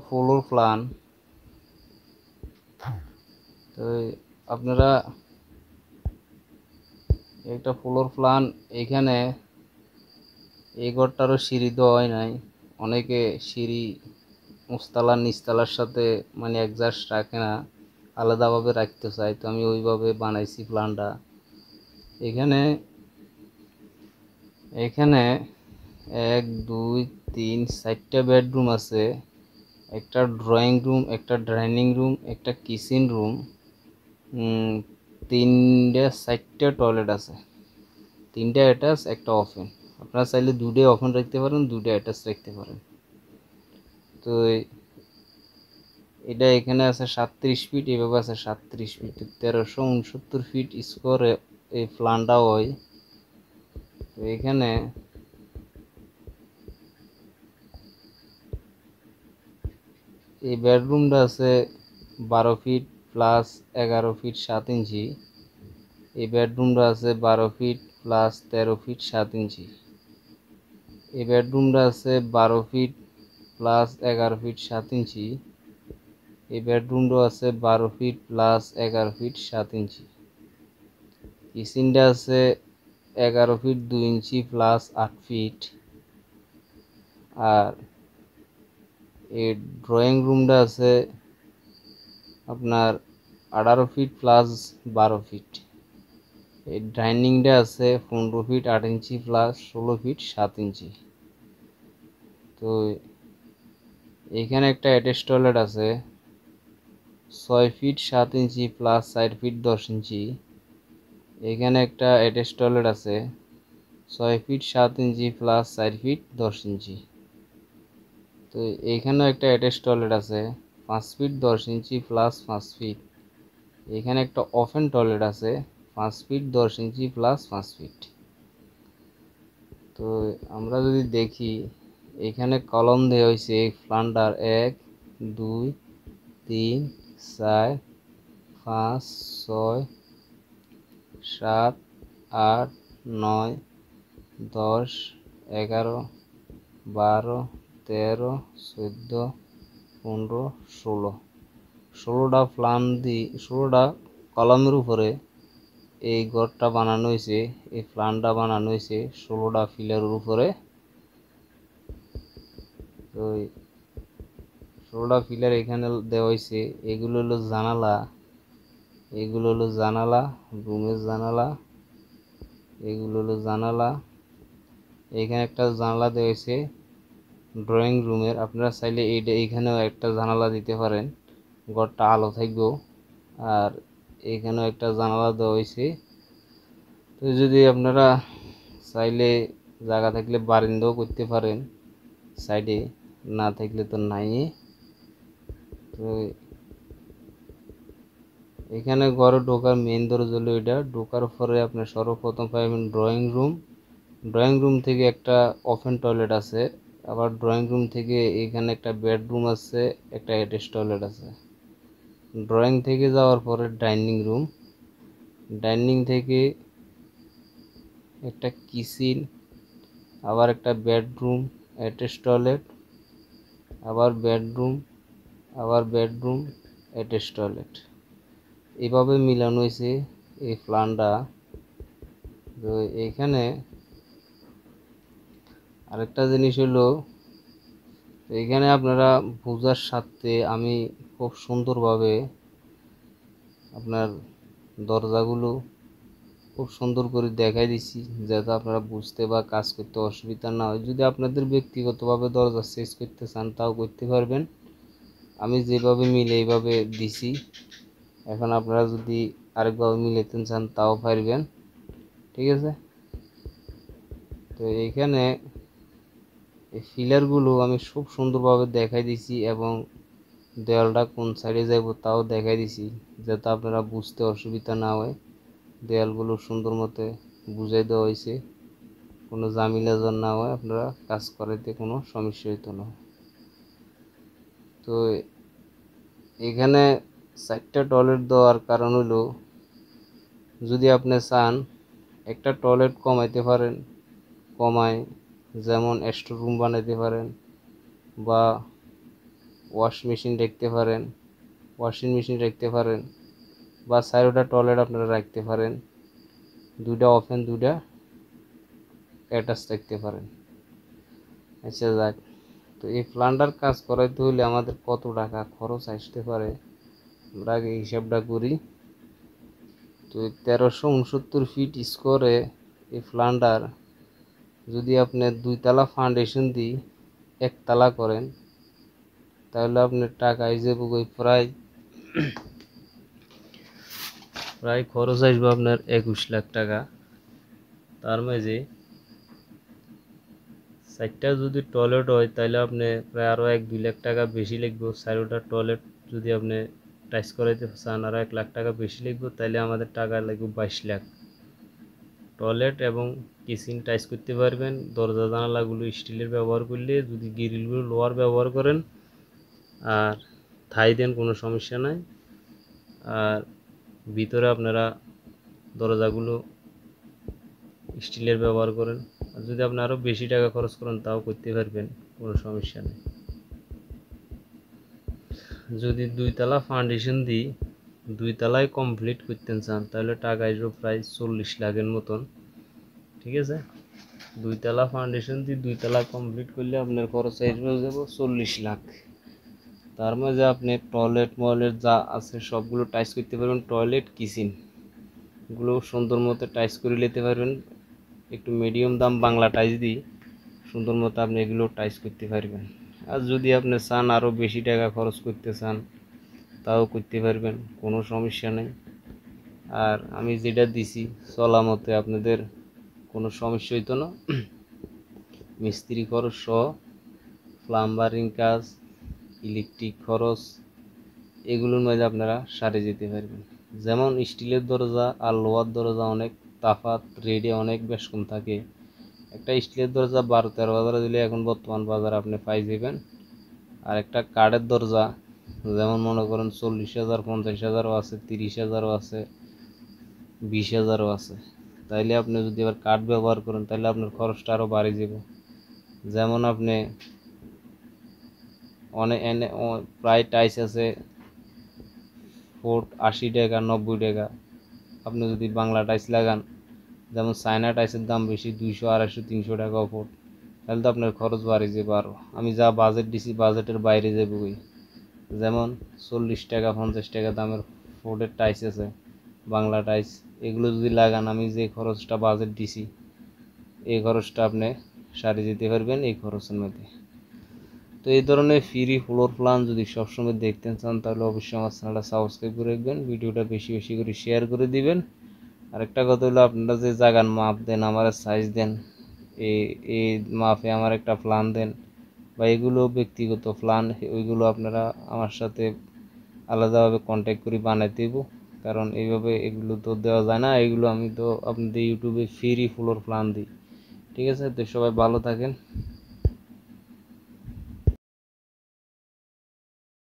Floor plan. তো আপনারা একটা ফ্লোর প্ল্যান, এখানে এই ঘরটারও সিঁড়ি দেওয়া হয় নাই। অনেকে সিঁড়ি উঁচতলা নিচতলার সাথে মানে অ্যাডজাস্ট রাখে না, আলাদাভাবে রাখতে চাই, তো আমি ওইভাবে বানাইছি প্ল্যানটা। এখানে এখানে 1 2 3 4টা বেডরুম আছে, একটা ড্রয়িং রুম, একটা ডাইনিং রুম, একটা কিচেন রুম, 4টা টয়লেট আছে, 3টা অ্যাটাচ, একটা ওপেন। আপনারা চাইলে 2টাই ওপেন রাখতে পারেন, 2টা অ্যাটাচ রাখতে পারেন। তো এটা এখানে আছে 37 ফিট, এভাবে আছে 37 ফিট, 1369 ফিট স্কোয়ারে এই প্ল্যানটা হয়। তো এখানে এই বেডরুমটা আছে 12 ফিট প্লাস 11 ফিট 7 ইঞ্চি। এই বেডরুমটা আছে 12 ফিট প্লাস 13 ফিট 7 ইঞ্চি। এই বেডরুমটা আছে 12 ফিট প্লাস 11 ফিট 7 ইঞ্চি। এই বেডরুমটা আছে 12 ফিট প্লাস 11 ফিট 7 ইঞ্চি। কিচেনটা আছে 11 ফিট 2 ইঞ্চি প্লাস 8 ফিট। আর এই ড্রয়িং রুমটা আছে আপনার 18 ফিট প্লাস 12 ফিট। এই ডাইনিংটা আছে 15 ফিট 8 ইঞ্চি প্লাস 16 ফিট 7 ইঞ্চি। তো এখানে একটা অ্যাটাচ টয়লেট আছে 6 ফিট 7 ইঞ্চি প্লাস 4 ফিট 10 ইঞ্চি। এখানে একটা অ্যাটাচ টয়লেট আছে 6 ফিট 7 ইঞ্চি প্লাস 4 ফিট 10 ইঞ্চি। তো এইখানেও একটা অ্যাটাচ টয়লেট আছে 5 ফিট 10 ইঞ্চি প্লাস 5 ফিট। এখানে একটা ওপেন টয়লেট আছে 5 ফিট 10 ইঞ্চি প্লাস 5 ফিট। তো আমরা যদি দেখি, এখানে কলম দেওয়া হয়েছে প্ল্যানটার 1 2 3 4 5 6 7 8 9 10 11 12 13 14 15 16টা প্ল্যান দিয়ে 16টা কলমের উপরে এই ঘরটা বানানো হয়েছে। এই প্ল্যানটা বানানো হয়েছে 16টা পিলারের উপরে। তো 16টা পিলার এখানে দেওয়া হয়েছে। এগুলো হলো জানালা, এগুলো হলো জানালা, রুমের জানালা, এগুলো হলো জানালা। এখানে একটা জানালা দেওয়া হয়েছে ড্রয়িং রুমের। আপনারা চাইলে এইখানেও একটা জানালা দিতে পারেন, ঘরটা আলো থাকবেও। আর এখানেও একটা জানালা দেওয়া হয়েছে। তো যদি আপনারা চাইলে জায়গা থাকলে বারান্দাও করতে পারেন সাইডে, না থাকলে তো নাই। তো এখানে ঘরে ঢোকার মেন দরজা হলো এটা। ঢোকার পরে আপনি সর্বপ্রথম পাবেন ড্রয়িং রুম। ড্রয়িং রুম থেকে একটা ওপেন টয়লেট আছে, আবার ড্রয়িং রুম থেকে এখানে একটা বেডরুম আছে, একটা অ্যাটাচ টয়লেট আছে। ড্রয়িং থেকে যাওয়ার পরে ডাইনিং রুম, ডাইনিং থেকে একটা কিচেন, আবার একটা বেডরুম, অ্যাটাচ টয়লেট, আবার বেডরুম, আবার বেডরুম, অ্যাটাচ টয়লেট, এভাবে মিলানো হয়েছে এই প্ল্যানটা। তো এখানে আরেকটা জিনিস হলো, এখানে আপনারা বোঝার সাথে আমি খুব সুন্দরভাবে আপনার দরজাগুলো খুব সুন্দর করে দেখাই দিছি, যাতে আপনারা বুঝতে বা কাজ করতে অসুবিধা না হয়। যদি আপনাদের ব্যক্তিগতভাবে দরজা চেঞ্জ করতে চান তাও করতে পারবেন, আমি যেভাবে মিলে এইভাবে দিছি। এখন আপনারা যদি আরেকভাবে মিলাতে চান তাও পারবেন, ঠিক আছে। তো এইখানে এই ফিলারগুলো আমি খুব সুন্দরভাবে দেখাই দিছি, এবং দেওয়ালটা কোন সাইডে যাব তাও দেখাই দিছি, যাতে আপনারা বুঝতে অসুবিধা না হয়। দেওয়ালগুলো সুন্দর মতো বুঝাই দেওয়া হয়েছে, কোনো ঝামেলা যেন না হয়, আপনারা কাজ করাইতে কোনো সমস্যা হইতো না। তো এখানে 4টা টয়লেট দেওয়ার কারণ হলো, যদি আপনি চান একটা টয়লেট কমাইতে পারেন, কমায় যেমন এক্সট্রা রুম বানাইতে পারেন, বা ওয়াশ মেশিন রাখতে পারেন, ওয়াশিং মেশিন রাখতে পারেন, বা চারোটা টয়লেট আপনারা রাখতে পারেন, দুইটা ওপেন দুইটা অ্যাটাচ রাখতে পারেন। আচ্ছা যাক, তো এই প্ল্যানটার কাজ করাইতে হলে আমাদের কত টাকা খরচ আসতে পারে আমরা আগে হিসাবটা করি। তো 1369 ফিট স্কোয়ারে এই প্ল্যানটার যদি আপনি 2 তলা ফাউন্ডেশন দিয়ে 1 তলা করেন তাহলে আপনার টাকা হিসেবে প্রায় খরচ আসবে আপনার 21 লাখ টাকা। তার মাঝে 4টা যদি টয়লেট হয় তাহলে আপনি প্রায় আরও 1-2 লাখ টাকা বেশি লাগবে। 4টা টয়লেট যদি আপনি টাইস করাইতে চান আরও 1 লাখ টাকা বেশি লাগবে, তাহলে আমাদের টাকা লাগবে 22 লাখ। টয়লেট এবং কিচেন টাইস করতে পারবেন, দরজা জানালাগুলো স্টিলের ব্যবহার করলে, যদি গ্রিলগুলো লোহার ব্যবহার করেন আর থাই দেন কোনো সমস্যা নাই। আর ভিতরে আপনারা দরজাগুলো স্টিলের ব্যবহার করেন, আর যদি আপনি আরও বেশি টাকা খরচ করেন তাও করতে পারবেন, কোনো সমস্যা নেই। যদি 2 তলা ফাউন্ডেশন দিই 2 তলায় কমপ্লিট করতে চান তাহলে টাকা আসবে প্রায় 40 লাখের মতন। ঠিক আছে, 2 তলা ফাউন্ডেশন দিয়ে 2 তলা কমপ্লিট করলে আপনার খরচ আসবে যাব 40 লাখ। তার মাঝে আপনি টয়লেট ময়লেট যা আছে সবগুলো টাইস করতে পারবেন, টয়লেট কিচেন এগুলো সুন্দর মতো টাইস করে নিতে পারবেন। একটু মিডিয়াম দাম বাংলা টাইস দিই সুন্দর মতো আপনি এগুলো টাইস করতে পারবেন। আর যদি আপনি চান আরও বেশি টাকা খরচ করতে চান তাও করতে পারবেন, কোনো সমস্যা নেই। আর আমি যেটা দিছি চলা মতে আপনাদের কোনো সমস্যা হইতো না। মিস্ত্রি খরচ সহ প্লাম্বারিং কাজ, ইলেকট্রিক খরচ এগুলোর মধ্যে আপনারা সারে যেতে পারবেন। যেমন স্টিলের দরজা আর লোহার দরজা অনেক তফাৎ, রেটে অনেক বেশ কম থাকে। একটা স্টিলের দরজা 12-13 হাজার দিলে এখন বর্তমান বাজারে আপনি পাই যাবেন। আর একটা কাঠের দরজা যেমন মনে করেন 40,000, 50,000ও আছে, 30,000ও আছে, 20,000ও আছে। তাইলে আপনি যদি আবার কাঠ ব্যবহার করেন তাহলে আপনার খরচটা আরও বাড়ে যাব। যেমন আপনি অনেক প্রায় টাইস আছে ফুট 80 টাকা 90 টাকা। আপনি যদি বাংলা টাইস লাগান, যেমন চায়না টাইসের দাম বেশি, 200, 250, 300 টাকা ফুট, তাহলে তো আপনার খরচ বাড়ে যাবে আরও। আমি যা বাজেট দিছি বাজেটের বাইরে যাবে ওই। যেমন 40 টাকা 50 টাকা দামের ফুটের টাইস আছে বাংলা টাইস, এগুলো যদি লাগান আমি যে খরচটা বাজেট দিছি এই খরচটা আপনি সারে যেতে পারবেন এই খরচের মধ্যে। তো এই ধরনের ফ্রি ফ্লোর প্ল্যান যদি সবসময় দেখতে চান তাহলে অবশ্যই আমার চ্যানেলটা সাবস্ক্রাইব করে রাখবেন, ভিডিওটা বেশি বেশি করে শেয়ার করে দিবেন। আরেকটা কথা হলো আপনারা যে জায়গার মাপ দেন, আমার সাইজ দেন, এই মাপে আমার একটা প্ল্যান দেন, বা এগুলো ব্যক্তিগত প্ল্যান, ওইগুলো আপনারা আমার সাথে আলাদাভাবে কন্ট্যাক্ট করে বানাই দেব। কারণ এইভাবে এগুলো তো দেওয়া যায় না, এগুলো আমি তো আপনাদের ইউটিউবে ফ্রি ফ্লোর প্ল্যান দিই। ঠিক আছে, তো সবাই ভালো থাকেন।